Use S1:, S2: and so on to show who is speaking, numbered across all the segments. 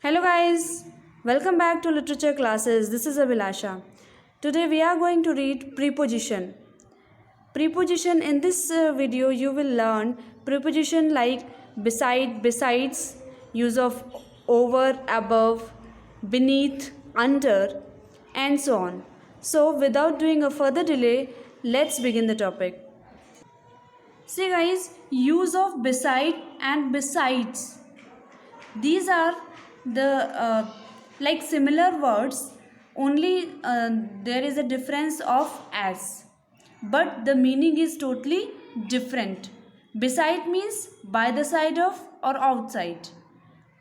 S1: Hello guys, welcome back to literature classes. This is Abhilasha. Today we are going to read preposition. Preposition in this video you will learn preposition like beside, besides, use of over, above, beneath, under and so on. So without doing a further delay, let's begin the topic. See guys, use of beside and besides. These are the like similar words, only there is a difference of as, but the meaning is totally different. Beside means by the side of or outside,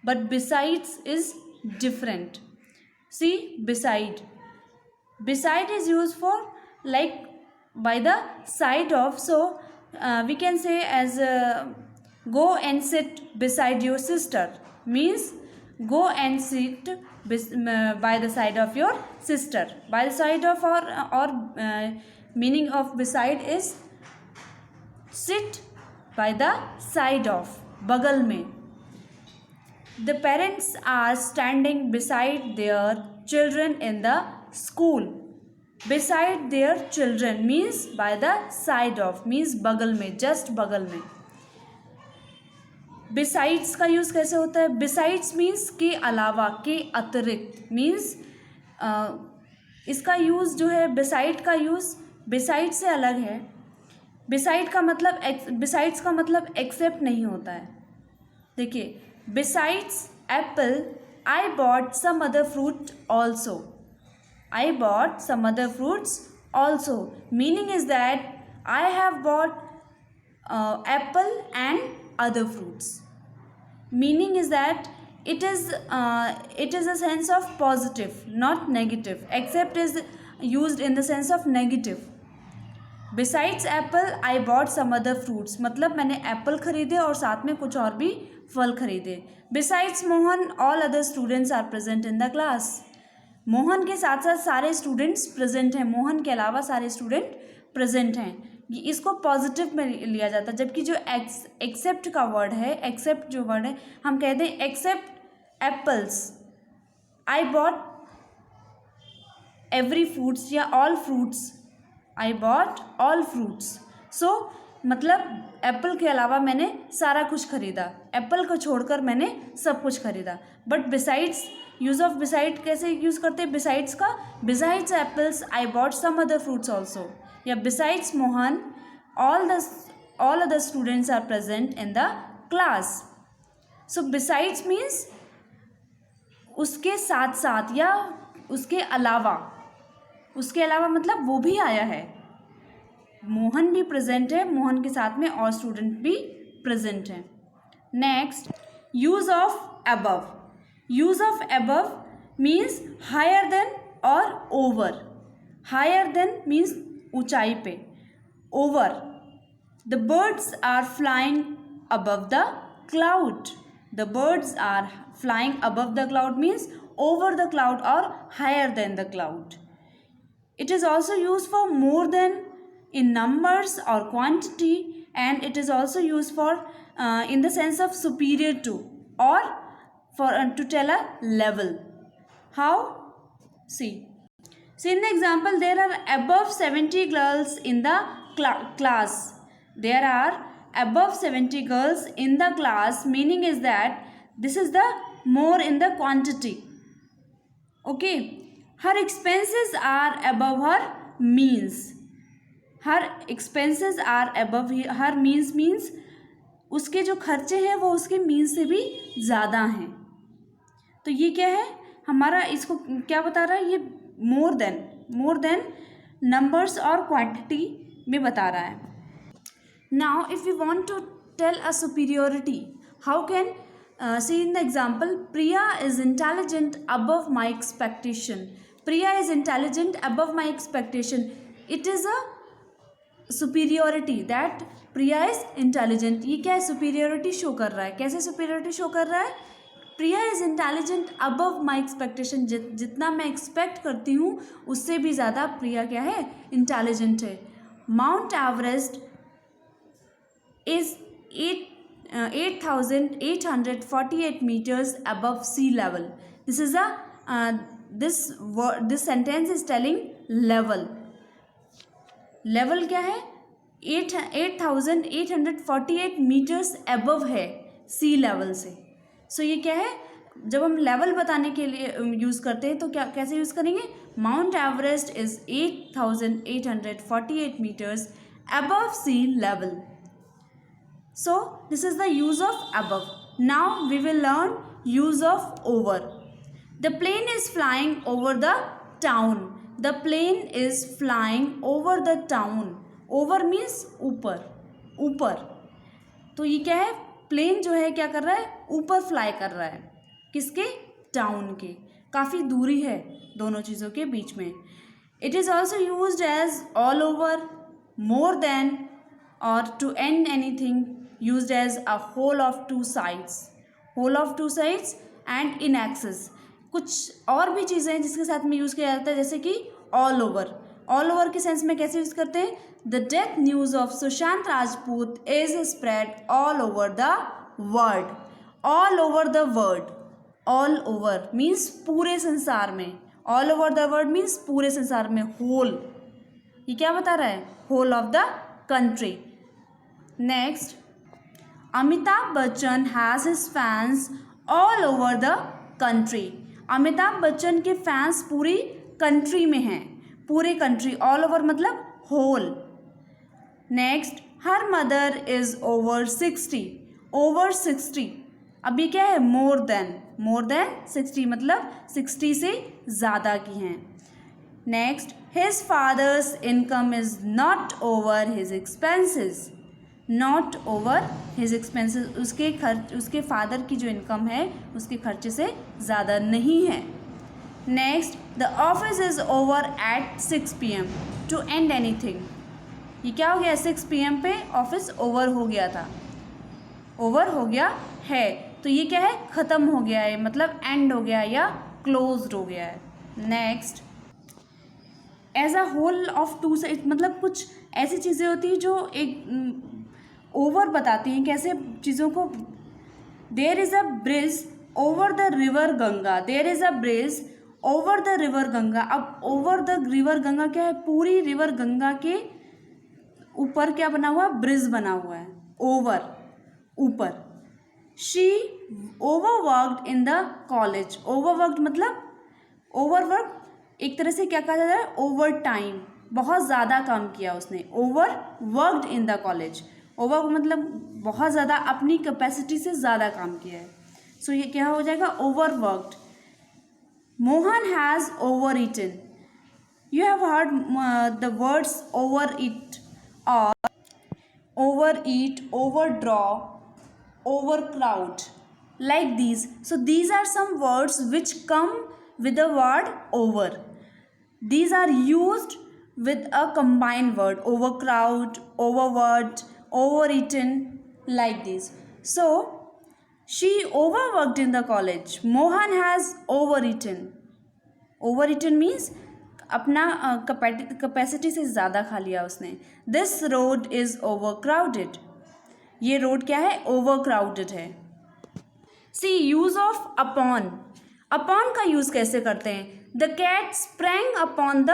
S1: but besides is different. See, beside is used for like by the side of, so we can say as go and sit beside your sister means go and sit by the side of your sister. By the side of or meaning of beside is sit by the side of, bagal mein. The parents are standing beside their children in the school. Beside their children means by the side of, means बगल में, just बगल में. Besides का use कैसे होता है? Besides means के अलावा, के अतिरिक्त, means इसका यूज़ जो है beside का यूज़ beside से अलग है. Beside का मतलब besides का मतलब except नहीं होता है. देखिए, besides apple I bought some other fruit also. I bought some other fruits also. Meaning is that I have bought apple and other fruits. Meaning is that it is a sense of positive, not negative. Except is used in the sense of negative. Besides apple I bought some other fruits. मतलब मैंने Apple खरीदे और साथ में कुछ और भी फल खरीदे. Besides Mohan all other students are present in the class. Mohan के साथ साथ सारे स्टूडेंट्स प्रेजेंट हैं. मोहन के अलावा सारे स्टूडेंट प्रेजेंट हैं. इसको पॉजिटिव में लिया जाता है. जबकि जो एक्सेप्ट का वर्ड है, एक्सेप्ट जो वर्ड है, हम कहते हैं except apples. I bought every fruits या all fruits. I bought all fruits. So मतलब एप्पल के अलावा मैंने सारा कुछ खरीदा. एप्पल को छोड़कर मैंने सब कुछ खरीदा. But besides, use of beside कैसे यूज़ करते हैं? बिसाइड्स का, besides apples I bought some other fruits also. या besides Mohan all other students are present in the class. So besides means उसके साथ साथ या उसके अलावा. उसके अलावा मतलब वो भी आया है. मोहन भी प्रेजेंट है, मोहन के साथ में और स्टूडेंट भी प्रेजेंट हैं. Next, use of above. Use of above means higher than और ओवर. हायर देन मीन्स ऊंचाई पे. Over, the birds are flying above the cloud. The birds are flying above the cloud means over the cloud or higher than the cloud. It is also used for more than in numbers or quantity, and it is also used for in the sense of superior to or for to tell a level. How? See in the example, there are above 70 girls in the class. There are above 70 girls in the class, meaning is that this is the more in the quantity. Okay, her expenses are above her means. Her expenses are above her means उसके जो खर्चे हैं वो उसके means से भी ज़्यादा हैं. तो ये क्या है हमारा, इसको क्या बता रहा है? ये मोर देन नंबर्स और क्वांटिटी में बता रहा है. Now if you want to tell a superiority, how can see in the example, Priya is intelligent above my expectation. Priya is intelligent above my expectation. It is a superiority that Priya is intelligent. ये क्या है? superiority show कर रहा है. कैसे superiority show कर रहा है? Priya is intelligent above my expectation. जितना मैं एक्सपेक्ट करती हूँ उससे भी ज़्यादा प्रिया क्या है? इंटेलिजेंट है. Mount Everest is 8,848 meters above sea level. This is a this sentence is telling level. Level क्या है? 8,848 मीटर्स अबव है सी लेवल से. सो ये क्या है? जब हम लेवल बताने के लिए यूज़ करते हैं तो क्या कैसे यूज़ करेंगे? Mount Everest is 8,848 metres above sea level. So this is the use of above. Now we will learn use of over. The plane is flying over the town. The plane is flying over the town. Over means ऊपर, ऊपर. तो ये क्या है? Plane जो है क्या कर रहा है? ऊपर फ्लाई कर रहा है. किसके? टाउन के. काफ़ी दूरी है दोनों चीज़ों के बीच में. It is also used as all over, more than, or to end anything. Used as a whole of two sides. Whole of two sides and in excess. कुछ और भी चीज़ें हैं जिसके साथ में यूज़ किया जाता है, जैसे कि ऑल ओवर. ऑल ओवर के सेंस में कैसे यूज़ करते हैं? The death news of Sushant Rajput is spread all over the world. All over the world. All over means पूरे संसार में. All over the world means पूरे संसार में. होल, ये क्या बता रहा है? Whole of the country. Next, Amitabh Bachchan has his fans all over the country. Amitabh Bachchan के फैंस पूरी कंट्री में हैं. पूरे कंट्री. ऑल ओवर मतलब whole. Next, her mother is over 60. Over 60. अब ये क्या है? More than. मोर देन 60 मतलब 60 से ज़्यादा की हैं. Next, his father's income is not over his expenses. Not over his expenses. उसके फादर की जो इनकम है उसके खर्चे से ज़्यादा नहीं है. Next, the office is over at 6 PM to end anything. ये क्या हो गया? 6 PM पे ऑफिस ओवर हो गया था. ओवर हो गया है तो ये क्या है? ख़त्म हो गया है, मतलब एंड हो गया या क्लोज्ड हो गया है. Next, as a whole of to side मतलब कुछ ऐसी चीज़ें होती हैं जो एक ओवर बताती हैं कैसे चीज़ों को. There is a bridge over the river Ganga. There is a bridge over the river Ganga. अब ओवर द रिवर गंगा क्या है? पूरी रिवर गंगा के ऊपर क्या बना हुआ? ब्रिज बना हुआ है. ओवर, ऊपर. She overworked in the college. Overworked मतलब ओवरवर्क एक तरह से क्या कहा जाता है? Over time. बहुत ज़्यादा काम किया उसने. Overworked in the college. Over मतलब बहुत ज़्यादा, अपनी कैपेसिटी से ज़्यादा काम किया है. सो ये क्या हो जाएगा? Overworked. Mohan has over eaten. You have heard the words over eat और over eat, over draw, over crowd, like these. So these are some words which come with the word over. These are used with a combined word. Overcrowd, overworked, overeaten, like this. So she overworked in the college. Mohan has overeaten. Overeaten means अपना capacity से ज़्यादा खा लिया उसने. This road is overcrowded. ये road क्या है? Overcrowded है. See use of upon. Upon का यूज़ कैसे करते हैं? The cat sprang upon the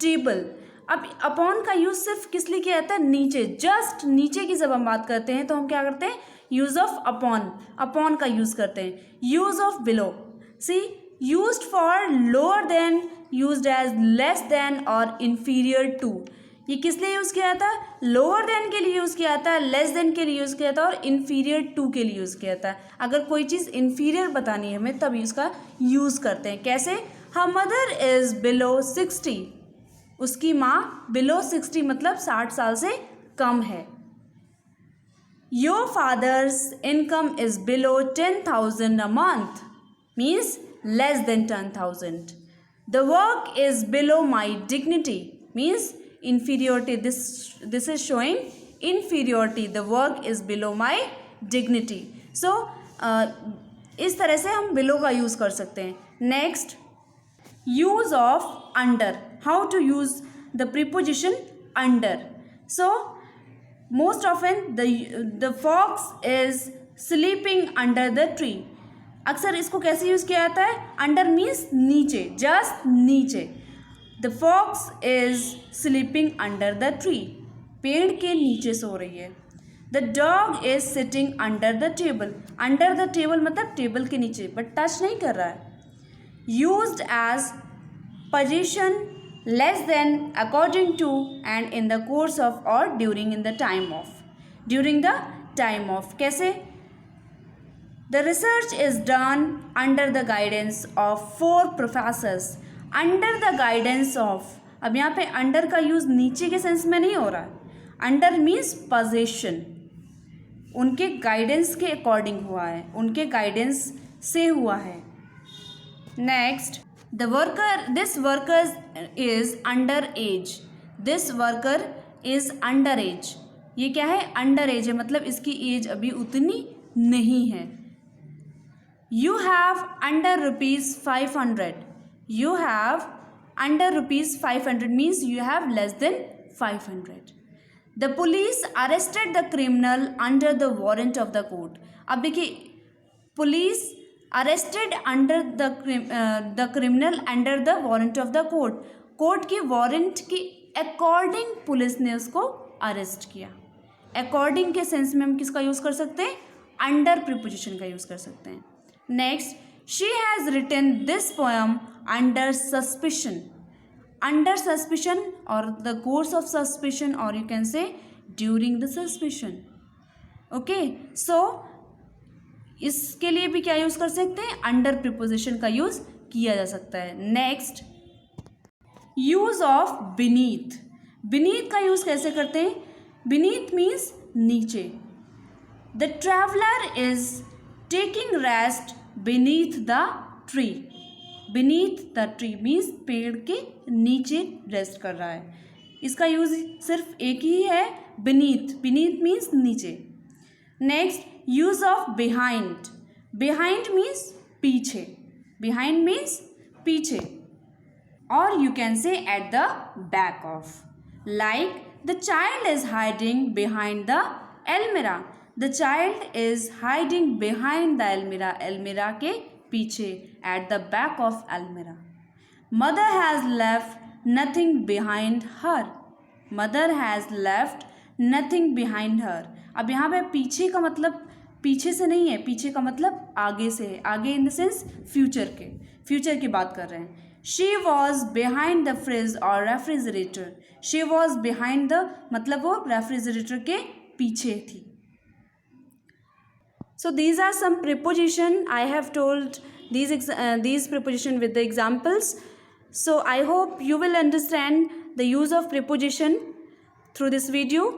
S1: table. अब अपॉन का यूज़ सिर्फ किस लिए किया जाता है? नीचे, जस्ट नीचे की जब हम बात करते हैं तो हम क्या करते हैं? Use of upon. अपॉन का यूज़ करते हैं. Use of below. See used for lower than, used as less than और इन्फीरियर टू. ये किस लिए यूज़ किया जाता है? लोअर देन के लिए यूज़ किया जाता है, लेस देन के लिए यूज़ किया जाता है और इन्फीरियर टू के लिए यूज़ किया जाता है. अगर कोई चीज़ इन्फीरियर बतानी है हमें तब इसका यूज़ करते हैं. कैसे? हर मदर इज़ बिलो 60. उसकी माँ बिलो 60 मतलब 60 साल से कम है. Your fathers income is below 10,000 a month means less than 10,000. The work is below my dignity means inferiority. This is showing inferiority. The work is below my dignity. So इस तरह से हम below का use कर सकते हैं. Next, use of under. How to use the preposition under? So most often the fox is sleeping under the tree. अक्सर इसको कैसे यूज़ किया जाता है? अंडर मीन्स नीचे, जस्ट नीचे। The fox is sleeping under the tree, पेड़ के नीचे सो रही है। The dog is sitting under the table, under the table मतलब टेबल के नीचे, बट टच नहीं कर रहा है। Used as position less than, according to, and in the course of और during in the time of, during the time of. कैसे? The research is done under the guidance of 4 professors, under the guidance of. अब यहाँ पे under का use नीचे के sense में नहीं हो रहा है, अंडर मीन्स पोजीशन, उनके गाइडेंस के अकॉर्डिंग हुआ है, उनके गाइडेंस से हुआ है। Next, the worker, this worker is under as, this worker is under as. ये क्या है? अंडर एज है, मतलब इसकी एज अभी उतनी नहीं है। You have under ₹500, you have under ₹500 means you have less than 500। The police arrested the criminal under the warrant of the court. अब देखिए, police arrested under the criminal under the warrant of the court, court की warrant की according police ने उसको arrest किया। According के sense में हम किसका यूज़ कर सकते हैं? अंडर प्रीपोजिशन का यूज़ कर सकते हैं। Next, she has written this poem under suspicion, under suspicion और द कोर्स ऑफ सस्पिशन, और you can say during the suspicion. Okay, so इसके लिए भी क्या यूज़ कर सकते हैं? अंडर प्रीपोजिशन का यूज़ किया जा सकता है। Next, use of beneath, beneath का यूज़ कैसे करते हैं? बीनीथ मीन्स नीचे। The traveller is taking rest beneath the tree, beneath the tree means पेड़ के नीचे रेस्ट कर रहा है। इसका यूज़ सिर्फ एक ही है, बीनीथ, बीनीथ मीन्स नीचे। Next, use of behind, behind means पीछे, बिहाइंड मीन्स पीछे, और you can say at the back of, like the child is hiding behind the almirah, the child is hiding behind the almirah, almirah के पीछे, at the back of almirah. Mother has left nothing behind her, mother has left nothing behind her। अब यहाँ पे पीछे का मतलब पीछे से नहीं है, पीछे का मतलब आगे से है, आगे इन द सेंस फ्यूचर के, फ्यूचर की बात कर रहे हैं। She was behind the fridge or refrigerator, she was behind the मतलब वो रेफ्रिजरेटर के पीछे थी। So these are some preposition I have told these preposition with the examples. So I hope you will understand the use of preposition through this video.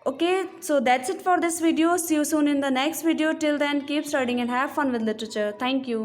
S1: Okay, so that's it for this video. See you soon in the next video. Till then, keep studying and have fun with literature. Thank you.